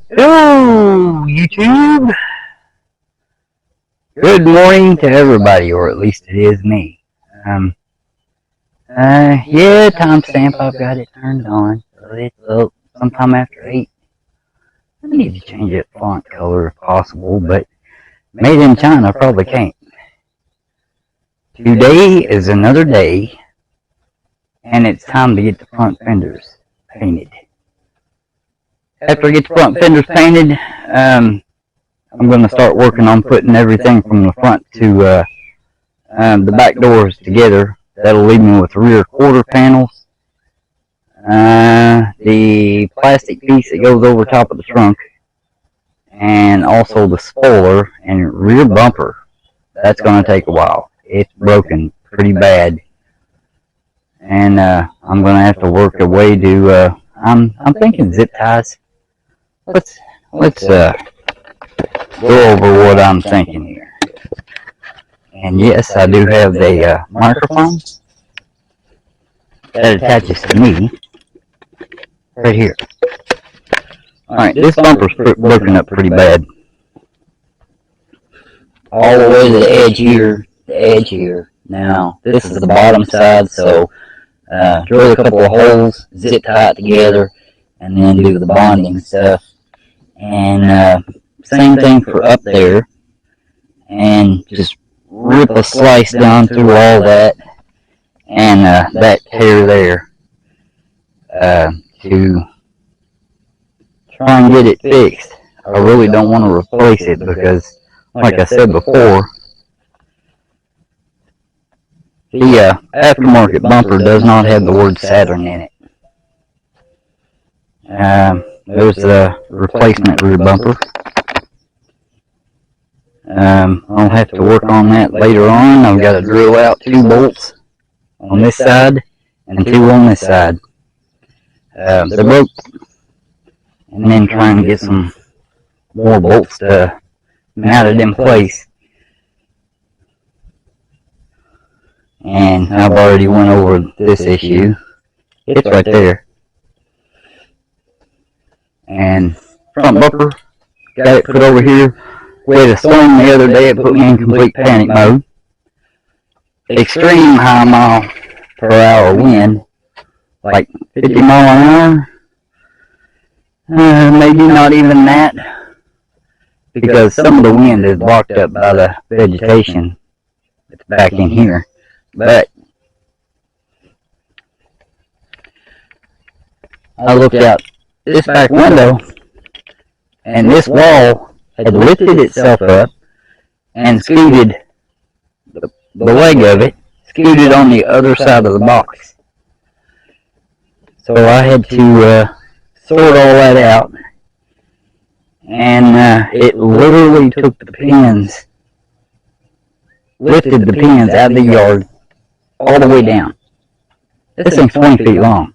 Hello, YouTube. Good morning to everybody, or at least it is me. Yeah, timestamp, I've got it turned on. So it's sometime after 8. I need to change it font color if possible, but made in China probably can't. Today is another day, and it's time to get the front fenders painted. After I get the front fenders painted, I'm going to start working on putting everything from the front to the back doors together. That'll leave me with the rear quarter panels, the plastic piece that goes over top of the trunk, and also the spoiler and rear bumper. That's going to take a while. It's broken pretty bad, and I'm going to have to work a way to. I'm thinking zip ties. Let's go over what I'm thinking here. And yes, I do have a microphone that attaches to me right here. Alright, this bumper's broken up pretty bad. All the way to the edge here, Now, this is the bottom side, so drill a couple of holes, zip tie it together, and then do the bonding stuff. And same thing for up there, and just rip a slice down through all that, and that tear there, to try and get it fixed. I really don't want to replace it because, like I said before, the aftermarket bumper does not have the word Saturn in it. There's the replacement rear bumper. I'll have to work on that later on. I've got to drill out 2 bolts on this side and 2 on this side. They're broke. And then trying to get some more bolts to mount it in place. And I've already went over this issue. It's right there. And front bumper, got it put over here. We had a storm the other day. It put me in complete panic mode. Extreme high mile per hour wind, like 50 mile an hour. Maybe not even that, because some of the wind is blocked up by the vegetation that's back in here. But I looked out this back window, and this wall had lifted itself up and scooted the leg of it, scooted on the other side of the box. So I had to sort all that out, and it literally took the pins, lifted the pins out of the yard all the way down. This thing's 20 feet long.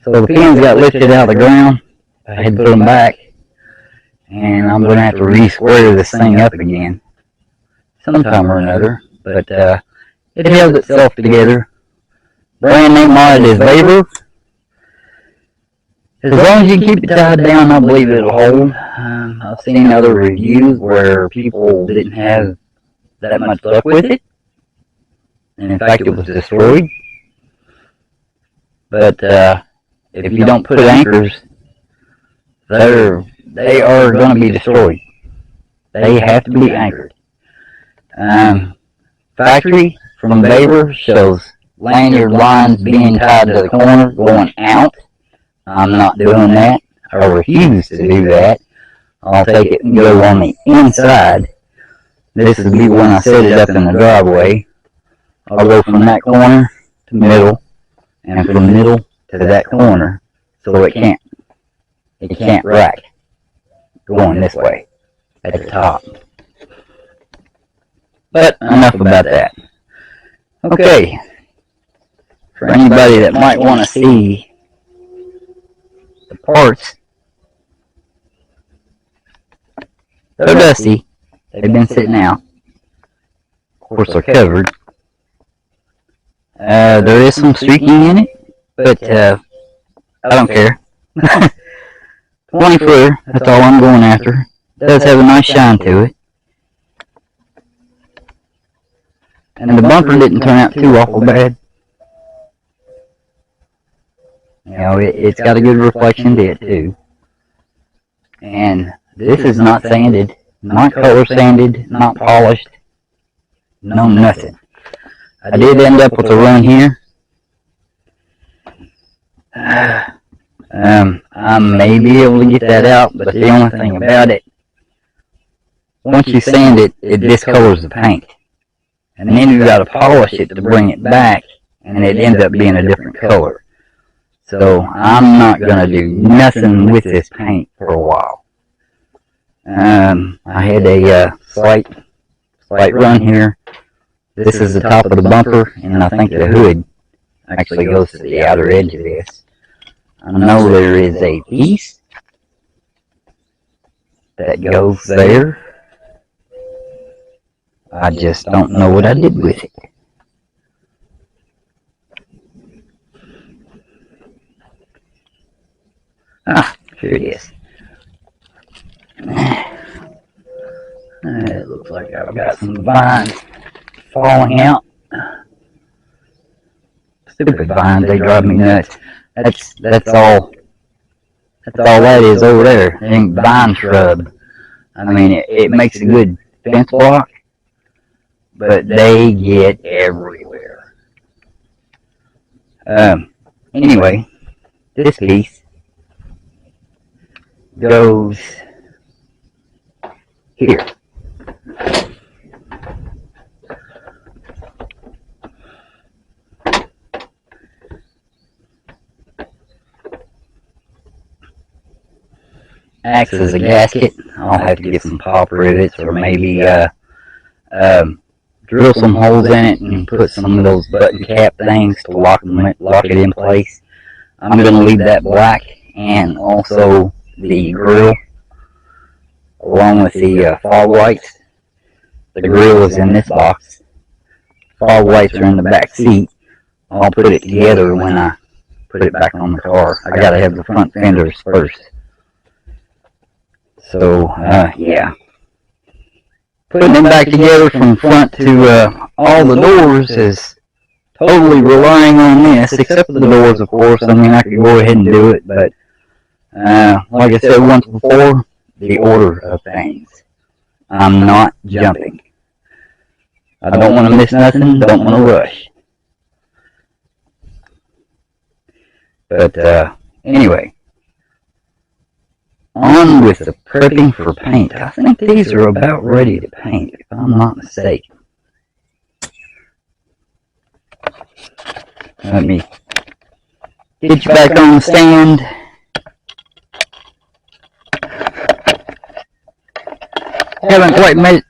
So the pins got lifted out of the ground. I had to put them back, and I'm going to have to re-square this thing up again sometime or another. But it held itself together. Brand name on it is Weber. As long as you keep it tied down, I believe it'll hold. I've seen other reviews where people didn't have that much luck with it, and in fact it was destroyed. But if you don't put anchors, they are going to be destroyed. They have to be anchored. Factory from Weber shows lanyard lines being tied to the corner going out. I'm not doing that. I refuse to do that. I'll take it and go on the inside. This would be when I set it up in the driveway. I'll go from that corner to middle, and from middle to that corner, so it can't rack going this way at the top. But enough about that. Okay, for anybody that might want to see the parts, they're dusty. They've been sitting out. Of course, they're covered. There is some streaking in it, but I don't care. 20 footer, that's all I'm going after. It does have a nice shine to it. And the bumper didn't turn out too awful bad. You know, it's got a good reflection to it too. And this is not sanded, not color sanded, not polished, no nothing. I did end up with a run here. I may be able to get that out, but the only thing about it, once you sand it, it discolors the paint. And then you got to polish it to bring it back, and it ends up being a different color. So I'm not going to do nothing with this paint for a while. I had a slight run here. This is the top of the bumper, and I think the hood actually goes to the outer edge of this. I know there is a piece that goes there. I just don't know what I did with it. Ah, here it is. It looks like I've got some vines falling out. Stupid vines, they drive me nuts. That's all that is over there. It ain't vine shrub. I mean, it makes a good fence block, but they get everywhere. Anyway, this piece goes here. Acts as a gasket. I'll have to get some pop rivets, or maybe drill some holes in it and put some of those button cap things to lock it in place. I'm going to leave that black, and also the grill, along with the fog lights. The grill is in this box. Fog lights are in the back seat. I'll put it together when I put it back on the car. I got to have the front fenders first. So, yeah. Putting them back together from front to all the doors is totally relying on this, except for the doors, of course. I mean, I could go ahead and do it, but like I said once before, the order of things. I'm not jumping. I don't want to miss nothing, don't want to rush. But, anyway. On with the prepping for paint. I think these are about ready to paint, if I'm not mistaken. Let me get you back on the stand. Haven't quite made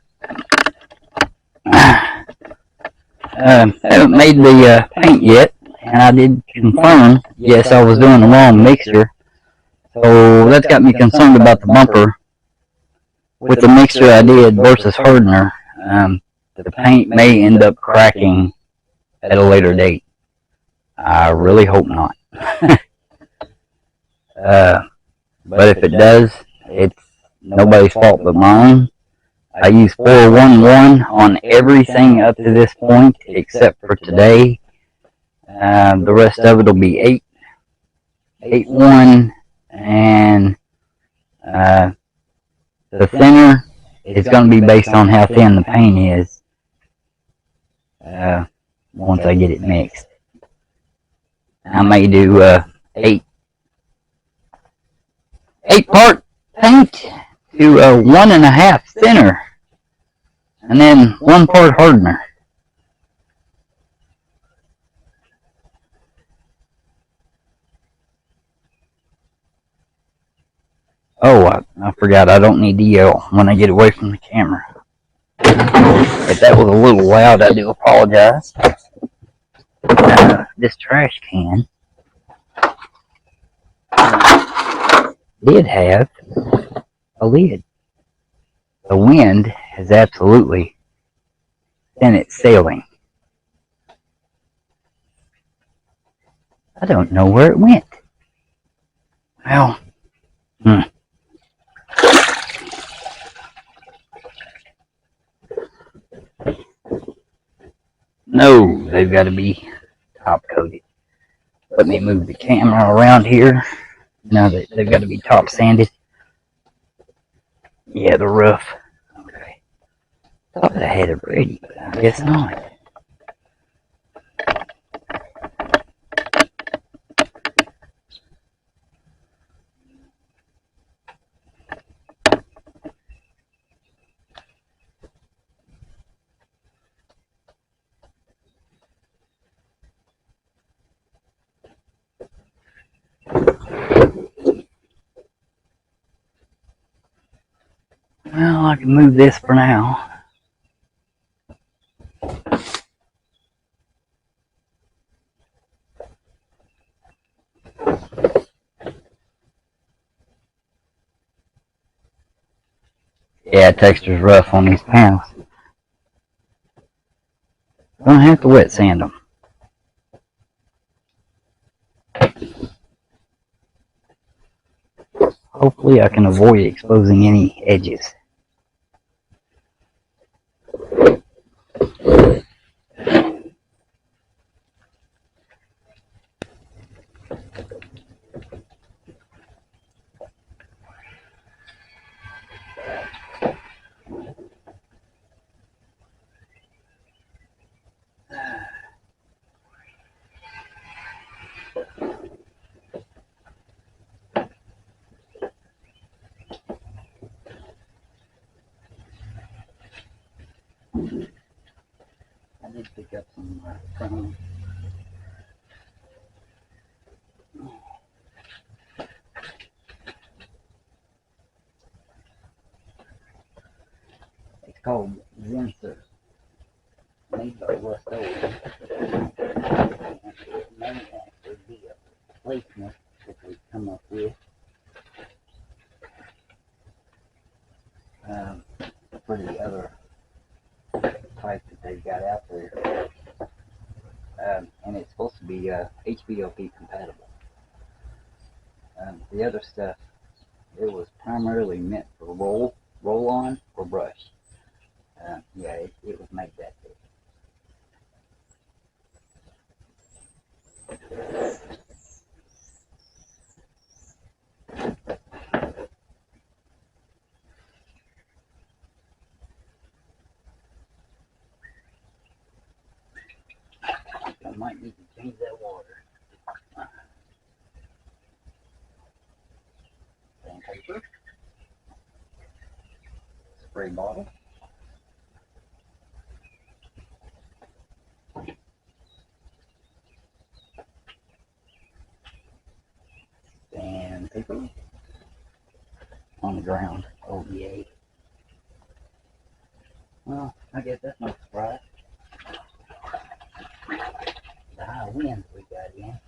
the paint yet, and I did confirm, yes, I was doing the wrong mixture. So that's got me concerned about the bumper. With the mixture I did versus hardener, the paint may end up cracking at a later date. I really hope not. But if it does, it's nobody's fault but mine. I use 411 on everything up to this point except for today. The rest of it will be 8.1. And the thinner is going to be based on how thin the paint is once I get it mixed. I may do 8-part paint to 1.5 thinner, and then 1 part hardener. Oh, I forgot I don't need to yell when I get away from the camera. If that was a little loud, I do apologize. This trash can did have a lid. The wind has absolutely sent it sailing. I don't know where it went. Well, No, they've got to be top coated. Let me move the camera around here. Now that they've got to be top sanded. Yeah, they're rough. Okay. Thought I had it ready, but I guess not. Well, I can move this for now. Yeah, texture's rough on these panels. Don't have to wet sand them. Hopefully I can avoid exposing any edges. I did pick up some chrome. It's called Zinser. Made by Rust Oil. It may actually be a replacement that we come up with for the other type that they've got out there. And it's supposed to be HVLP compatible. The other stuff, it was primarily meant for roll on or brush. Yeah, it was made that big. I might need to change that water. Sandpaper. Spray bottle. Sandpaper. On the ground. Oh, yay. Well, I guess that's no surprise. The high winds we got in.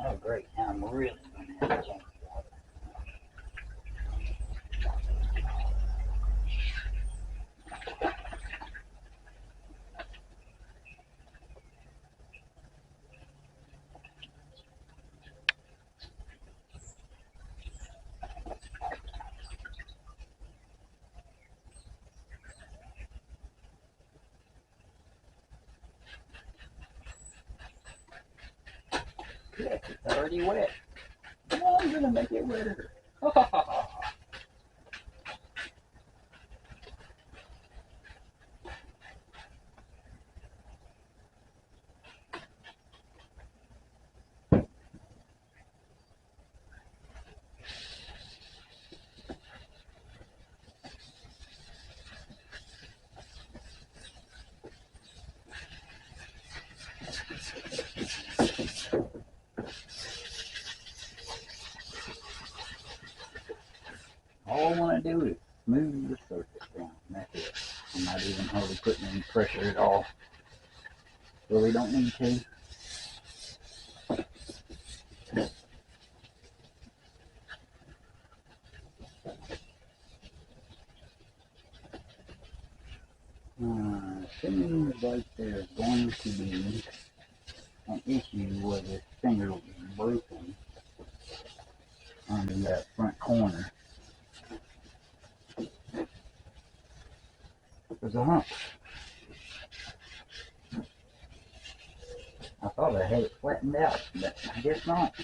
Oh, great. Now I'm really going to have to change the water. Yes, it's already wet. Well, I'm going to make it wetter. All I want to do is smooth the surface down. That's it. I'm not even hardly putting any pressure at all. Really don't need to. Assuming like there's going to be an issue where this finger will be broken under that front corner. There's a hump. thought I had it flattened out, but I guess not.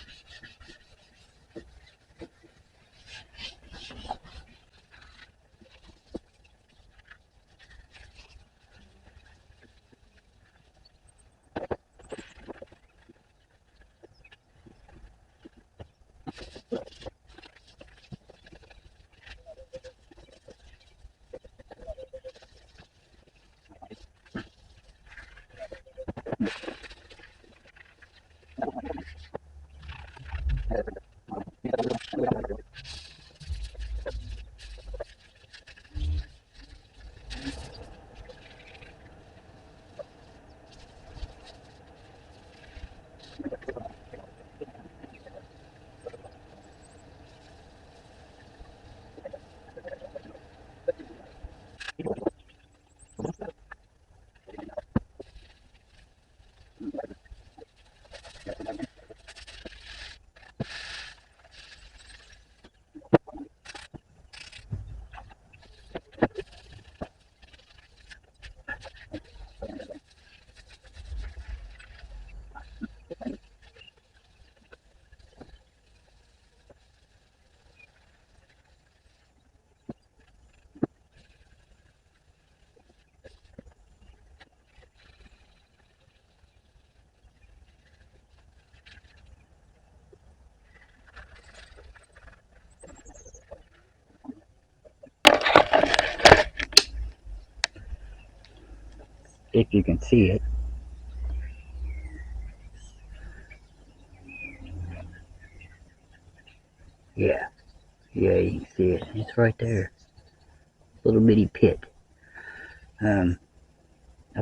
If you can see it. Yeah, you can see it. It's right there. Little bitty pit. I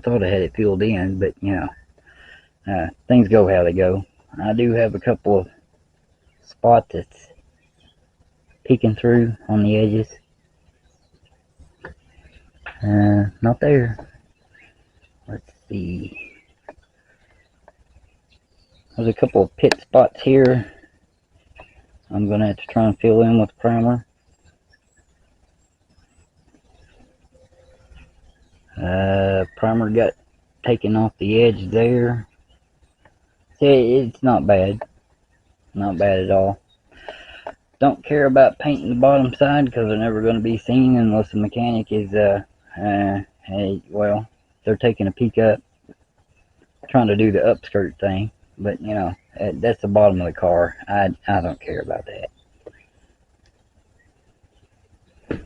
thought I had it filled in, but you know, things go how they go. I do have a couple of spots that's peeking through on the edges. Not there. Let's see. There's a couple of pit spots here. I'm gonna have to try and fill in with primer. Primer got taken off the edge there. See, it's not bad. Not bad at all. Don't care about painting the bottom side because they're never going to be seen unless the mechanic is, well, they're taking a peek up, trying to do the upskirt thing. But, you know, that's the bottom of the car. I don't care about that.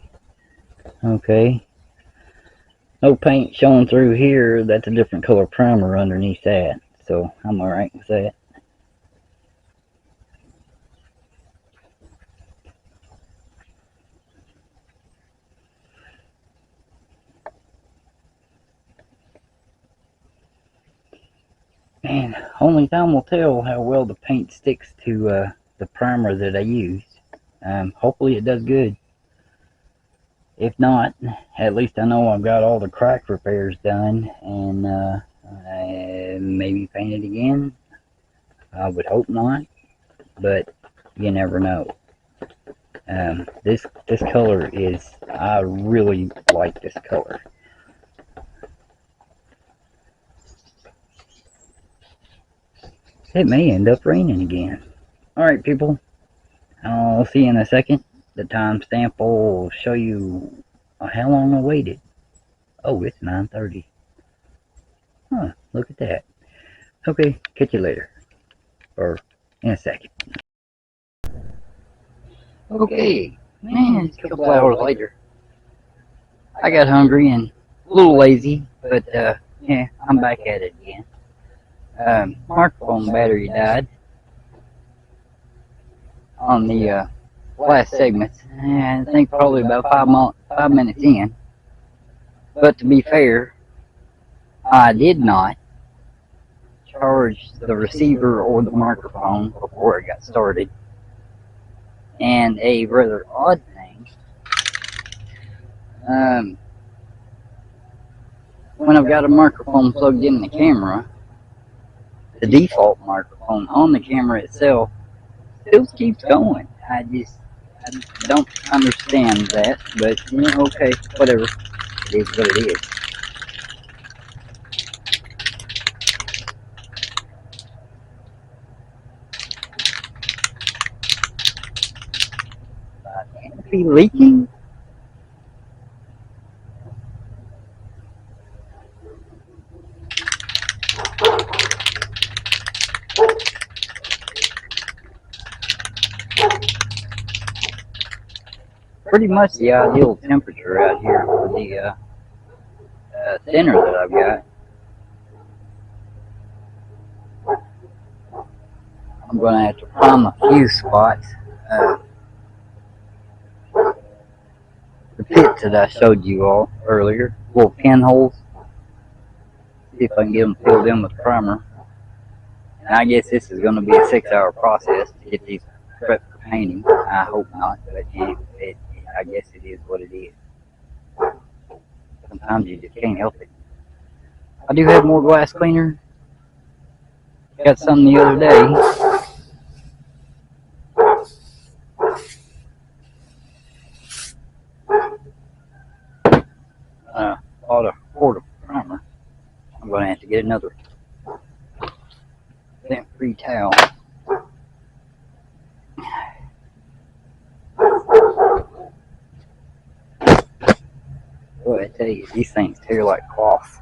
Okay. No paint showing through here. That's a different color primer underneath that. So I'm alright with that. And only time will tell how well the paint sticks to the primer that I used. Hopefully it does good. If not, at least I know I've got all the crack repairs done, and maybe paint it again. I would hope not, but you never know. This color is, I really like this color. It may end up raining again. Alright people, I'll see you in a second. The timestamp will show you how long I waited. Oh, it's 9:30. Huh, look at that. Okay, catch you later. Or in a second. Okay, man, it's a couple hours later. I got hungry and a little lazy, but yeah, I'm back at it again. Microphone battery died on the last segments. I think probably about 5 minutes in. But to be fair, I did not charge the receiver or the microphone before it got started. And a rather odd thing, when I've got a microphone plugged in the camera, the default microphone on the camera itself still keeps going. I don't understand that, but yeah, okay, whatever. It is what it is. be leaking? Pretty much the ideal temperature out here for the thinner that I've got. I'm going to have to prime a few spots. The pits that I showed you all earlier, little pinholes. See if I can get them filled in with primer. And I guess this is going to be a 6-hour process to get these prepped for painting. I hope not, but I guess it is what it is. Sometimes you just can't help it. I do have more glass cleaner. Got some the other day. Bought a quart of primer. I'm going to have to get another lint-free towel. Boy, I tell you, these things tear like cloth.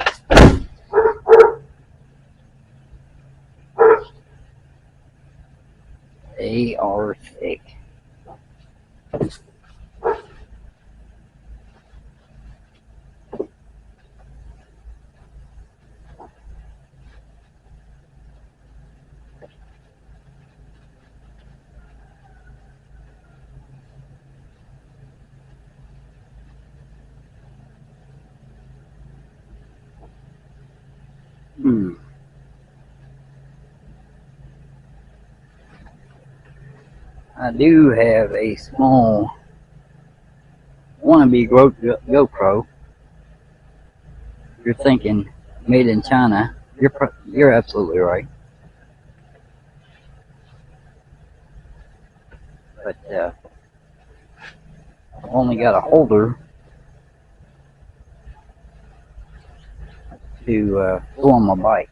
They are thick. I do have a small wannabe GoPro. You're thinking made in China. You're absolutely right. But I've only got a holder to go on my bike.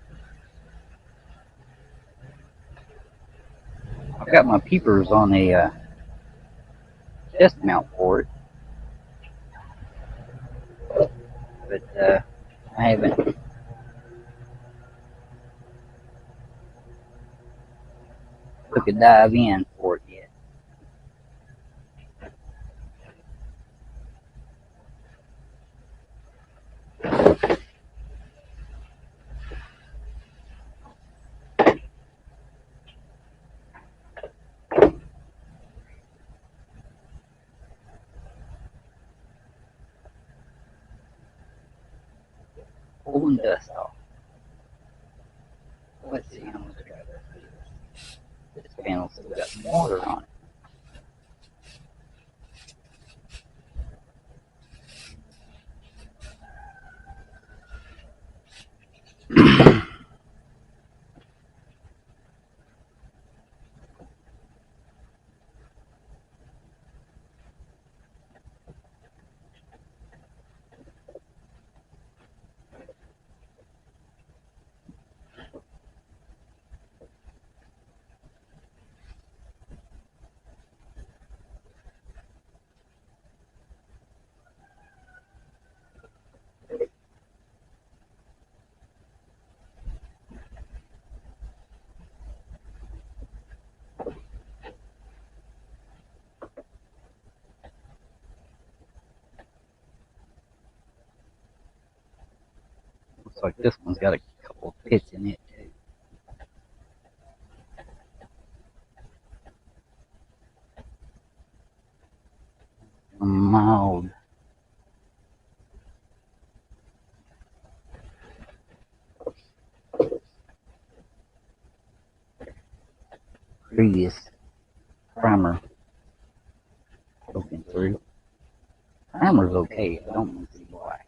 I've got my peepers on a chest mount for it, but I haven't took a dive in for it yet. Pulling dust off. Let's see how much I got left of this. This panel's still got some water on it. Looks like this one's got a couple of pits in it too. A mild previous primer poking through. Primer's okay, I don't want to see black.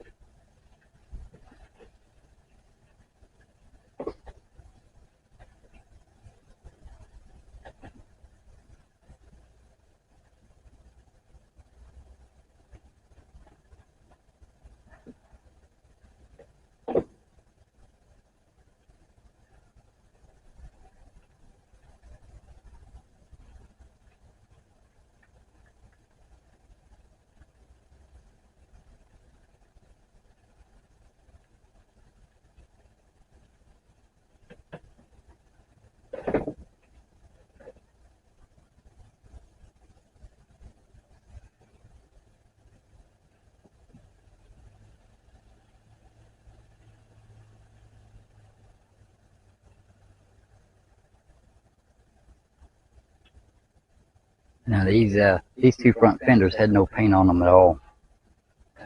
Now these two front fenders had no paint on them at all.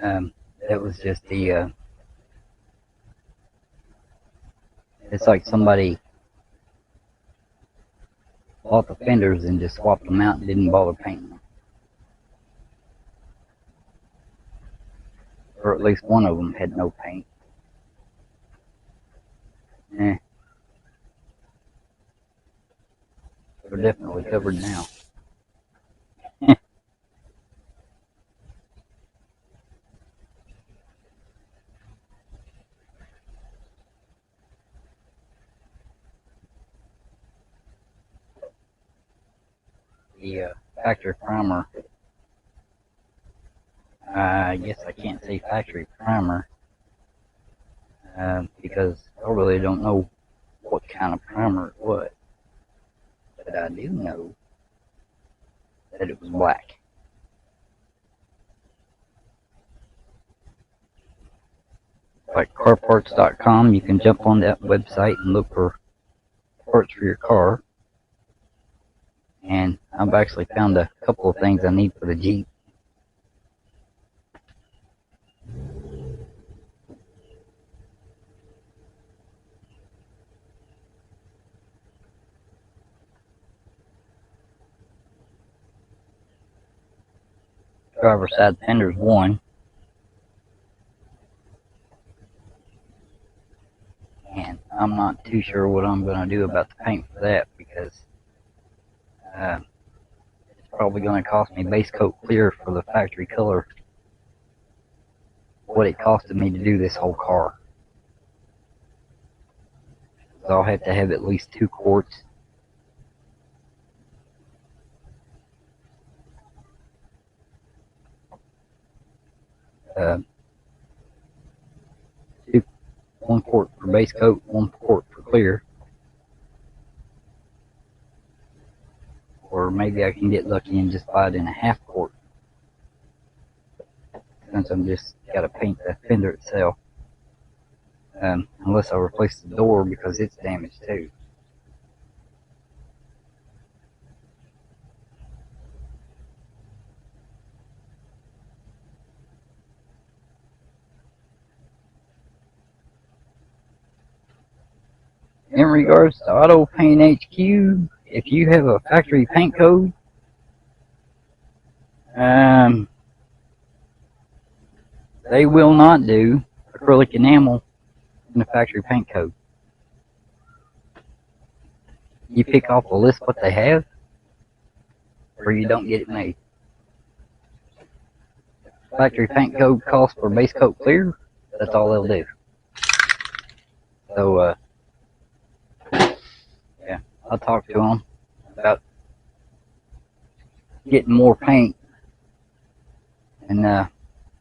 That was just the it's like somebody bought the fenders and just swapped them out and didn't bother painting them. Or at least one of them had no paint. They're definitely covered now. The factory primer, I guess I can't say factory primer because I really don't know what kind of primer it was. But I do know that it was black. Like carparts.com, you can jump on that website and look for parts for your car. And I've actually found a couple of things I need for the Jeep. Driver's side fender's one. And I'm not too sure what I'm going to do about the paint for that because it's probably going to cost me base coat clear for the factory color what it costed me to do this whole car. So I'll have to have at least 2 quarts. Uh, 1 quart for base coat, 1 quart for clear. Or maybe I can get lucky and just buy it in a 1/2 quart. Since I'm just got to paint the fender itself. Unless I replace the door because it's damaged too. In regards to Auto Paint HQ, if you have a factory paint code, they will not do acrylic enamel in the factory paint code. You pick off the list what they have, or you don't get it made. Factory paint code calls for base coat clear, that's all they'll do. So, yeah, I talked to them about getting more paint, and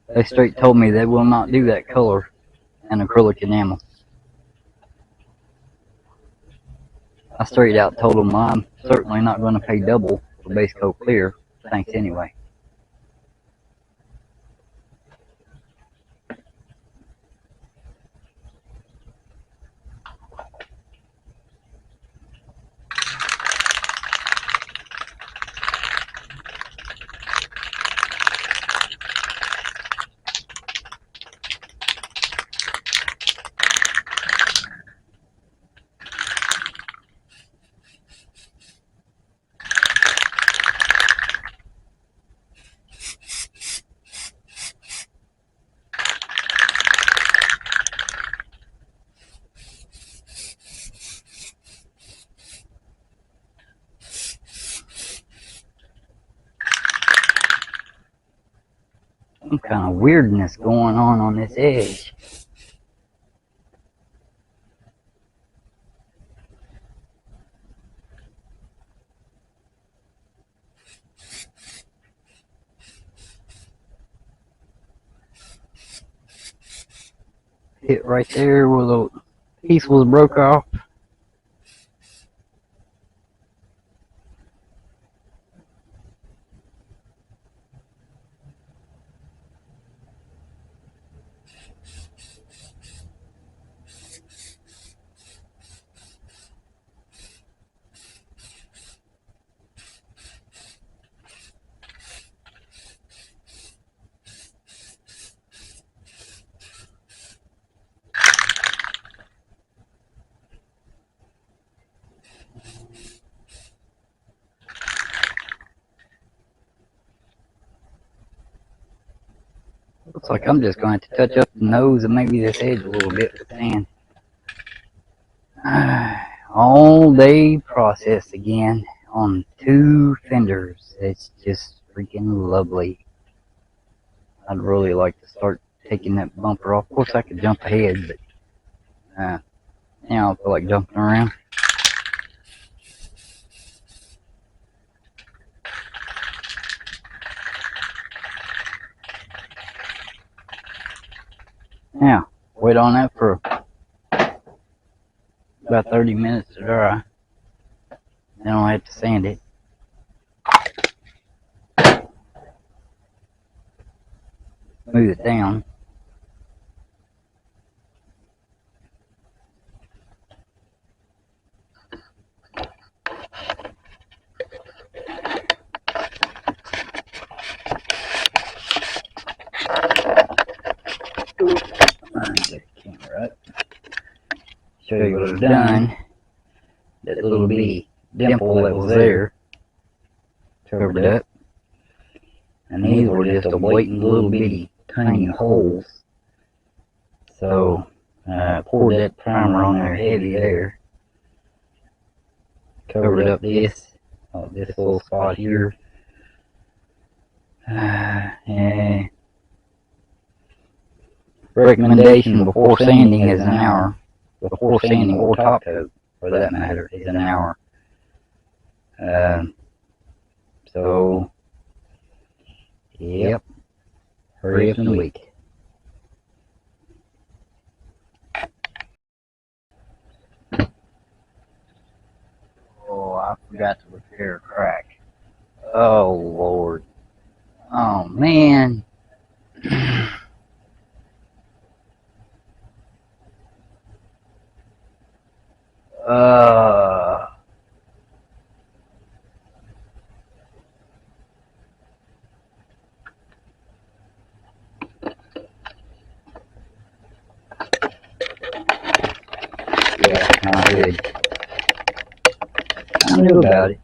they straight told me they will not do that color in acrylic enamel. I straight out told them I'm certainly not going to pay double for base coat clear. Thanks anyway. Some kind of weirdness going on this edge. Hit right there where the piece was broke off. Looks like I'm just going to have to touch up the nose and maybe this edge a little bit with sand. All day process again on 2 fenders. It's just freaking lovely. I'd really like to start taking that bumper off. Of course I could jump ahead, but now I feel like jumping around. Now, wait on that for about 30 minutes to dry. Then I'll have to sand it. Move it down. Get the camera up. Show you what I've done. That little bitty dimple that was there, covered up. And these were just a blatant little bitty tiny holes. So poured that primer on there heavy there. Covered up this little spot here. And recommendation before sanding is an hour. Before sanding or top coat, for that matter, is an hour. So, yep, hurry up and wait. Oh, I forgot to repair a crack. Oh, Lord. Oh, man. Yeah, not good. I knew about it,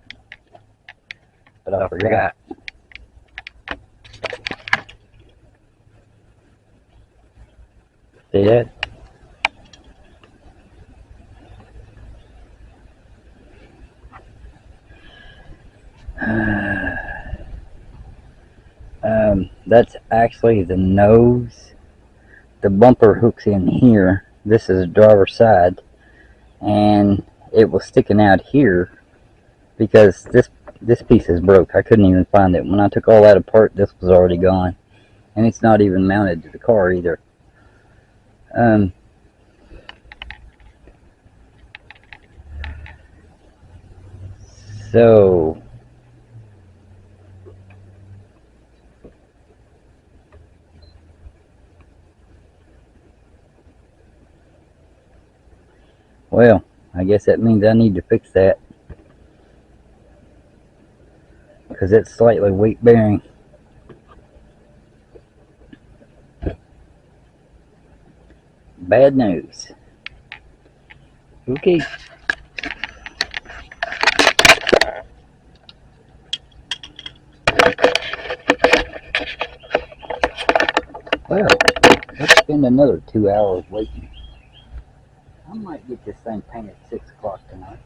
but I forgot. See that? That's actually the nose. The bumper hooks in here. This is driver's side, and it was sticking out here because this piece is broke. I couldn't even find it. When I took all that apart, this was already gone, and it's not even mounted to the car either. So well, I guess that means I need to fix that because it's slightly weight bearing. Bad news. Okay. Well, let's spend another 2 hours waiting. I might get this thing painted at 6 o'clock tonight.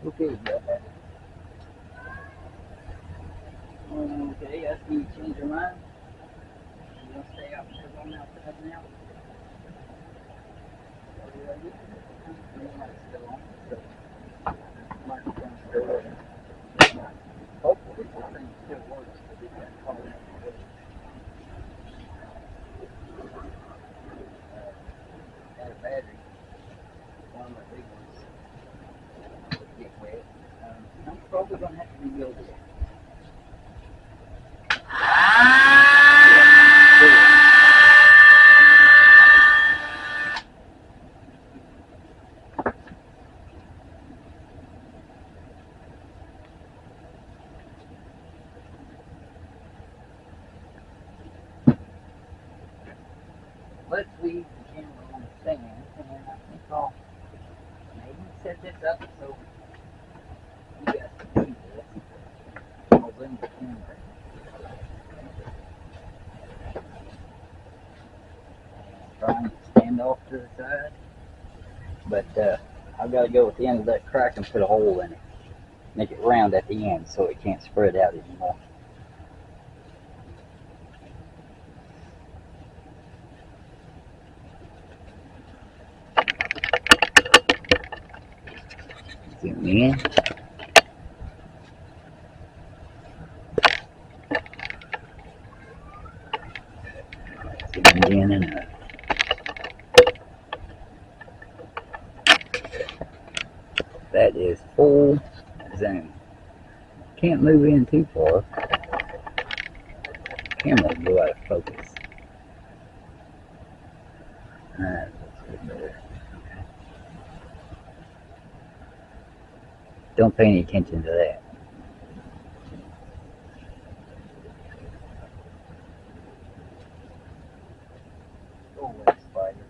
Okay, got that. Okay, I see you change your mind. You gonna stay out because I'm outside now? Hopefully this thing still works to get that car out. Got a battery. One of the big ones get wet. I'm probably gonna have to rebuild it. Let's leave the camera on the stand, and I think I'll maybe set this up so but I've got to go at the end of that crack and put a hole in it. Make it round at the end so it can't spread out anymore. Zoom in. Zoom in and up. That is full zoom. Can't move in too far. Camera will go out of focus. Alright, let's get better. Okay. Don't pay any attention to that. Go away, spider.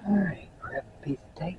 Alright, grab a piece of tape.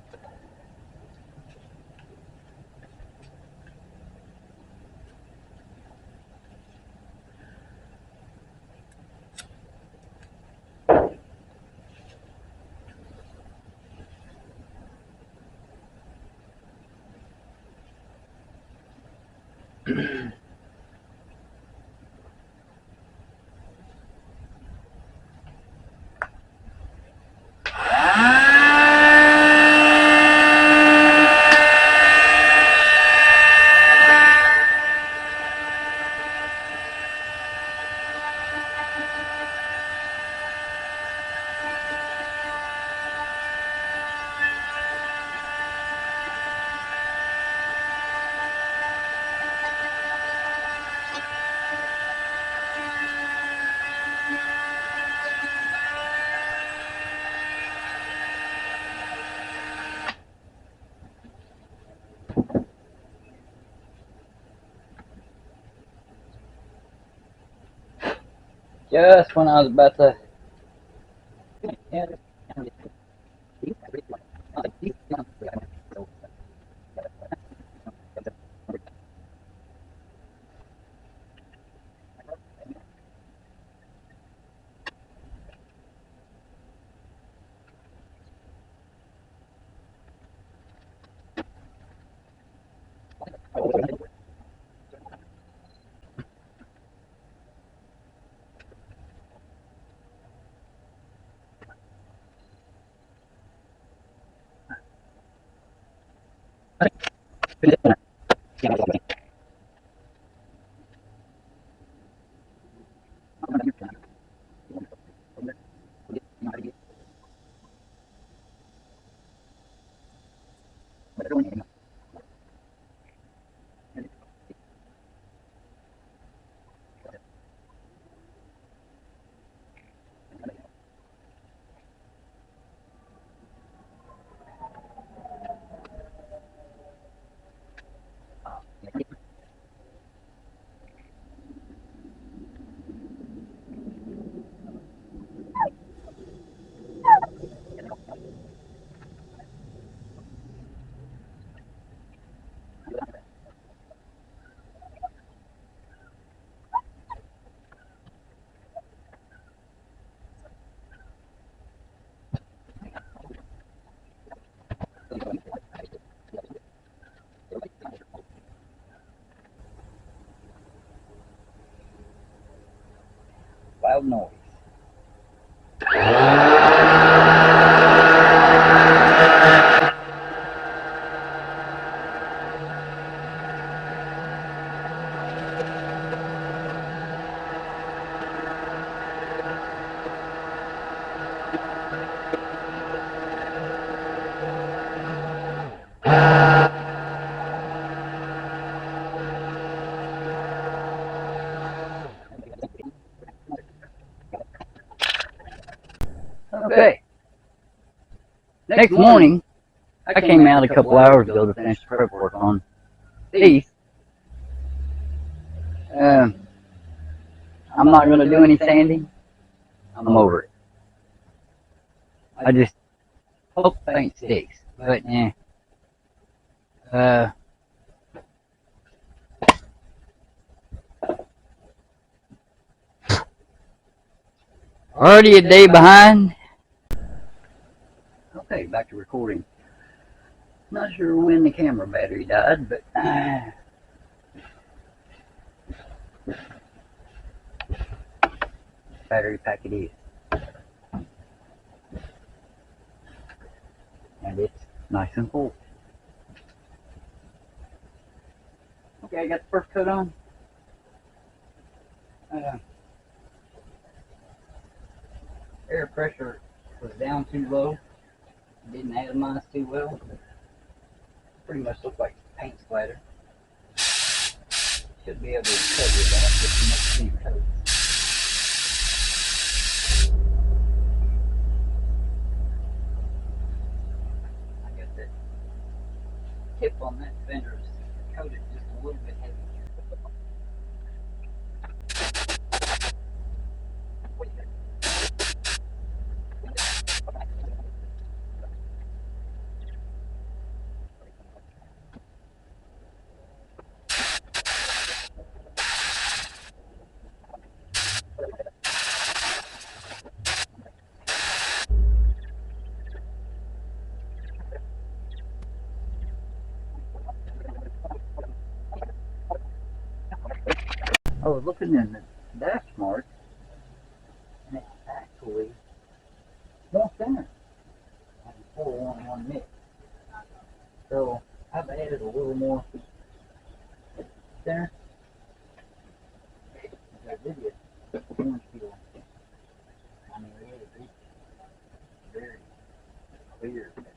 Just when I was about to. Loud noise. Okay. Next morning, I came out a couple hours ago to finish the prep work on these. I'm not going to do any sanding. I'm over it. I just hope the paint sticks. But, yeah. Already a day behind. Okay, back to recording. Not sure when the camera battery died, but battery pack it is. And it's nice and full. Okay, I got the first coat on. Air pressure was down too low. Didn't atomize too well. Pretty much looked like paint splatter. Should be able to cover that with the next few coats. I got that tip on that fender is coated just a little bit heavy. I was looking in the dash mark, and it's actually more thinner than 411 mix. So I've added a little more thinner. I did it orange peel. I mean, really deep, very clear orange peel.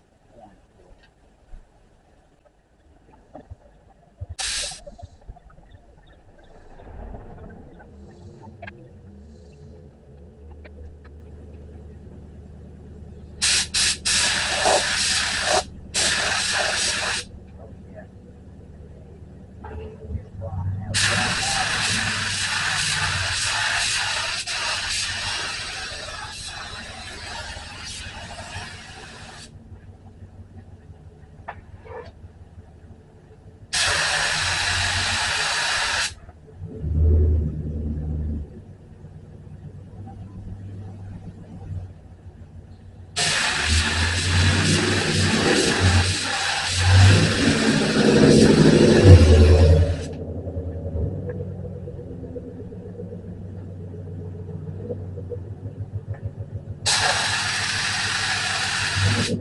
So,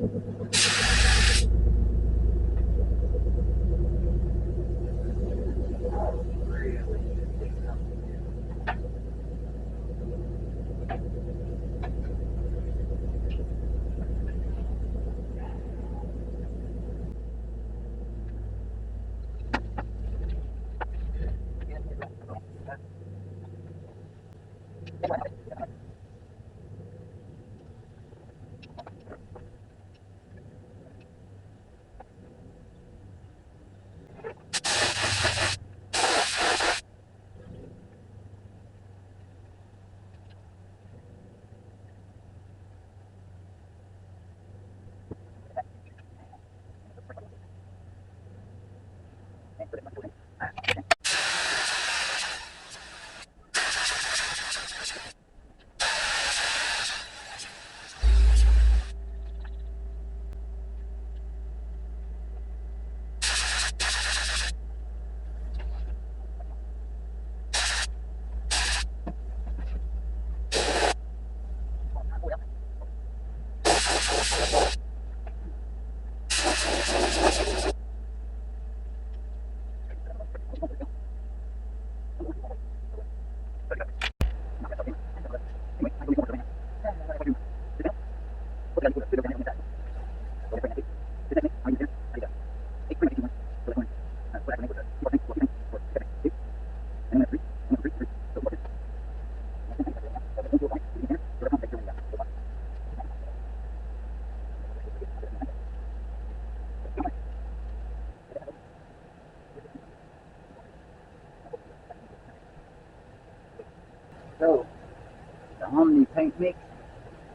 the Omni paint mix,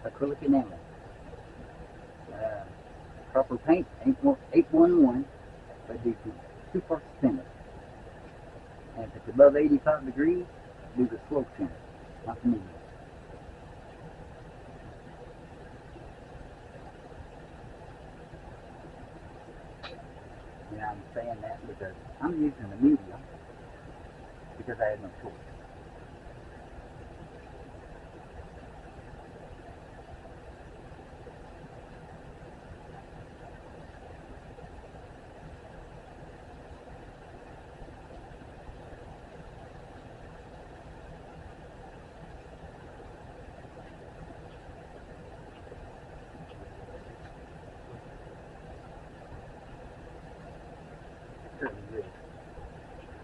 acrylic enamel. Proper paint, 811, but do two parts thinner. And if it's above 85 degrees, do the slow thinner, not the medium. And I'm saying that because I'm using the medium because I had no choice.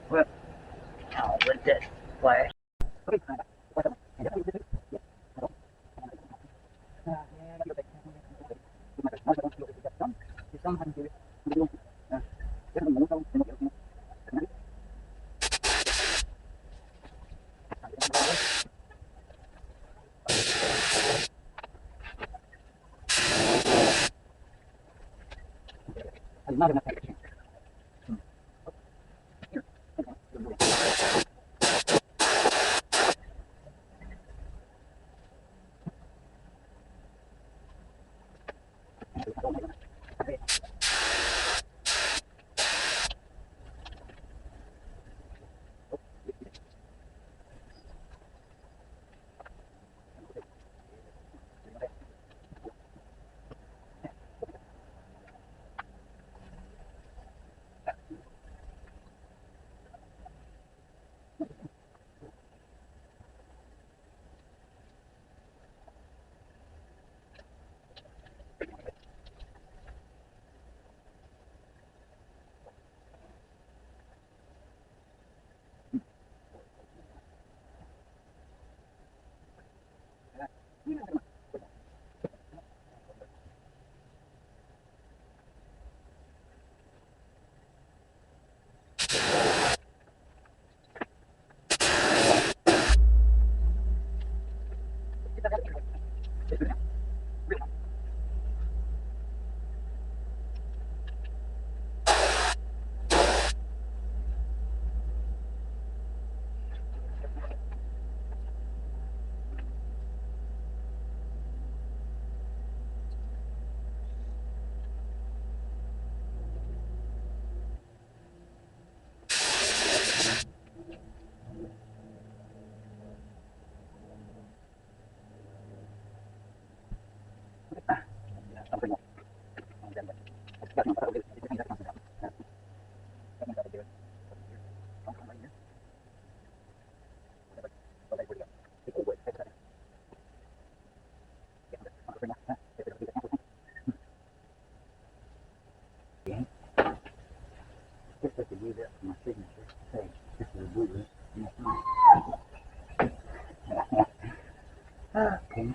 Well, I'll let that flash.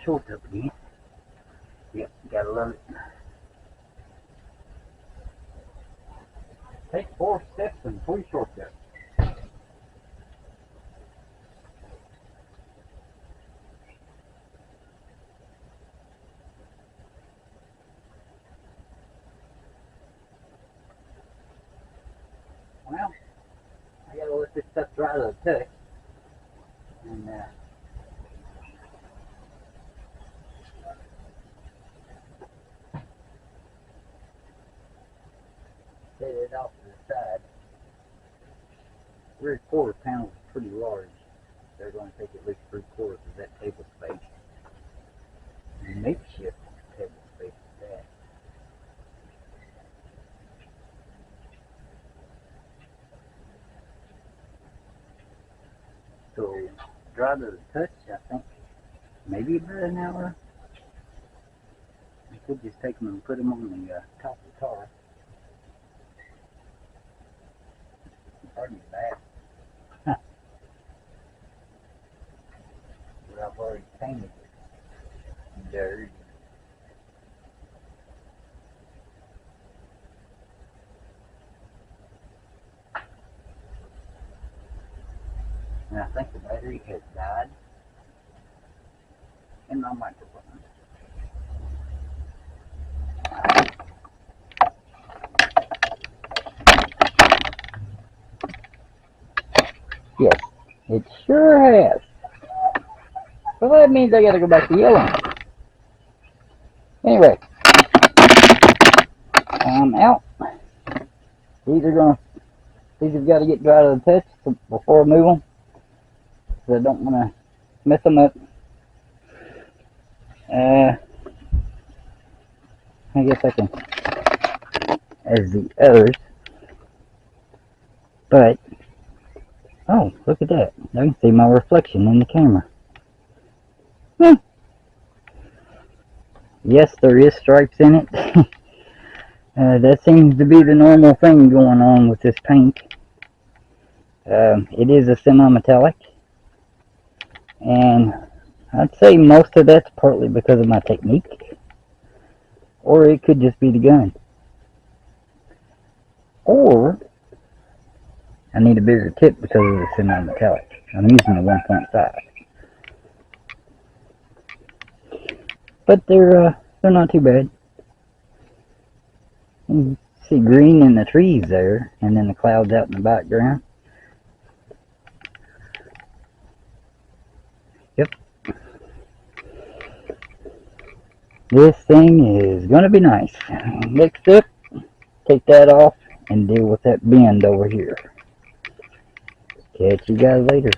shorts up again. Yep, gotta love it. Take 4 steps and 3 shortcuts. Well, I gotta let this stuff dry to the touch. And set it off to the side. 3/4 pounds is pretty large. They're going to take at least 3/4 of that table space. Makeshift table space at that. So, dry to the touch, I think maybe about an hour. I could just take them and put them on the top of the car. Hardly bad. But I've already painted it dirt. And I think the battery has died in my microphone. Yes, it sure has. Well, that means I gotta go back to yellow. Anyway, I'm out. These have got to get dry to the touch before I move them. Because I don't want to mess them up. I guess I can, as the others. But, oh, look at that. I can see my reflection in the camera. Yes, there is stripes in it. That seems to be the normal thing going on with this paint. It is a semi-metallic. And I'd say most of that's partly because of my technique. Or it could just be the gun. Or I need a bigger tip because of the semi-metallic. I'm using the 1.5. But they're not too bad. You see green in the trees there, and then the clouds out in the background. Yep. This thing is gonna be nice. Next up, take that off and deal with that bend over here. Catch you guys later.